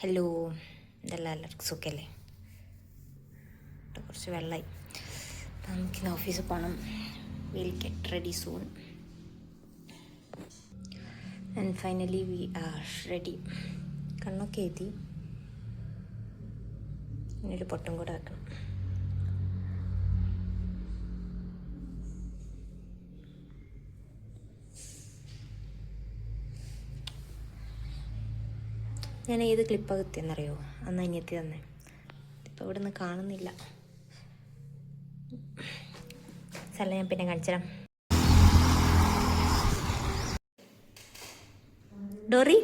Hello, ഇതെല്ലാം എല്ലാവർക്കും സുഖമല്ലേ? കുറച്ച് വെള്ളമായി. നമുക്കിന്ന് ഓഫീസിൽ പോകണം. Will get ready soon. And finally we are ready. കണ്ണൊക്കെ എഴുതി. ഇനിയൊരു പൊട്ടും കൂടെ വെക്കണം. ഞാൻ ഏത് ക്ലിപ്പാണ് എത്തിയെന്നറിയോ? അന്ന് അനിയത്തി തന്നെ. ഇപ്പോൾ ഇവിടെ നിന്ന് കാണുന്നില്ല. സ്ഥലം ഞാൻ പിന്നെ കാണിച്ചുതരാം. ഡോറി,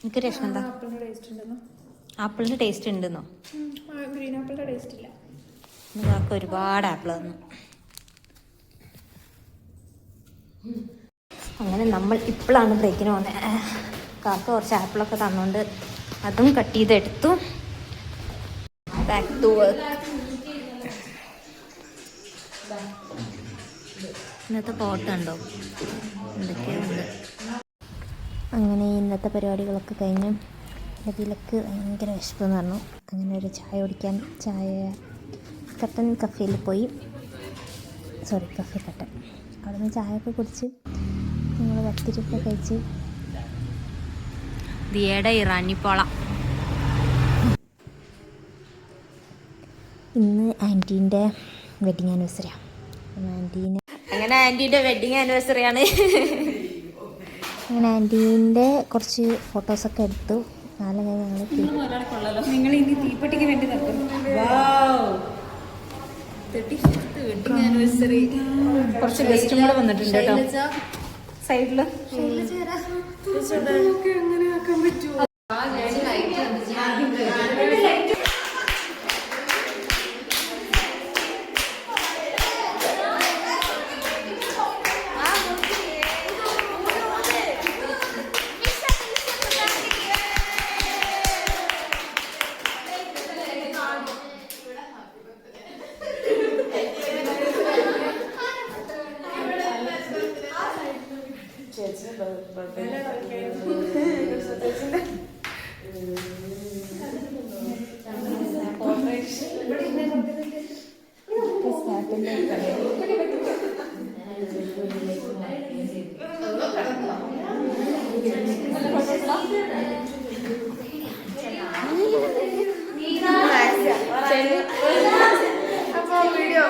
എനിക്ക് രസം എന്താ? ആപ്പിളിൻ്റെ ടേസ്റ്റ് ഉണ്ടെന്നോ? ഗ്രീൻ ആപ്പിളിൻ്റെ ടേസ്റ്റ് ഇല്ല. നിങ്ങൾക്ക് ഒരുപാട് ആപ്പിൾ തന്നു. അങ്ങനെ നമ്മൾ ഇപ്പോഴാണ് ബ്രേക്കിന് പോകുന്നത്. കാക്ക കുറച്ച് ആപ്പിളൊക്കെ തന്നുകൊണ്ട് അതും കട്ട് ചെയ്തെടുത്തു. Back to work. ഇന്നത്തെ ഫോട്ടോ ഉണ്ടോ? എന്തൊക്കെയുണ്ട്. അങ്ങനെ ഇന്നത്തെ പരിപാടികളൊക്കെ കഴിഞ്ഞ് അതിലൊക്കെ ഭയങ്കര വിശപ്പെന്ന് പറഞ്ഞു. അങ്ങനെ ഒരു ചായ കുടിക്കാൻ കട്ടൻ കഫേയിൽ പോയി. കഫേ കട്ടൻ. അവിടെ നിന്ന് ചായയൊക്കെ കുടിച്ച് ഞങ്ങൾ പത്തിരിയൊക്കെ കഴിച്ച് ദിയയുടെ ഇറാനിപ്പോള. ഇന്ന് ആൻറ്റീൻ്റെ വെഡിങ് ആനിവേഴ്സറിയാണ്. അങ്ങനെ ആൻറ്റീൻ്റെ വെഡിങ് ആനിവേഴ്സറിയാണ്. അങ്ങനെ ആൻറ്റീൻ്റെ കുറച്ച് ഫോട്ടോസൊക്കെ എടുത്തു. നാളെ നിങ്ങൾ ഇനി തീപ്പെട്ടിക്ക് വേണ്ടി നടക്കുന്നു. കുറച്ച് ഗസ്റ്റും കൂടെ വന്നിട്ടുണ്ട് കേട്ടോ. സൈഡില് അങ്ങനെ ആക്കാൻ പറ്റുമോ? വീഡിയോ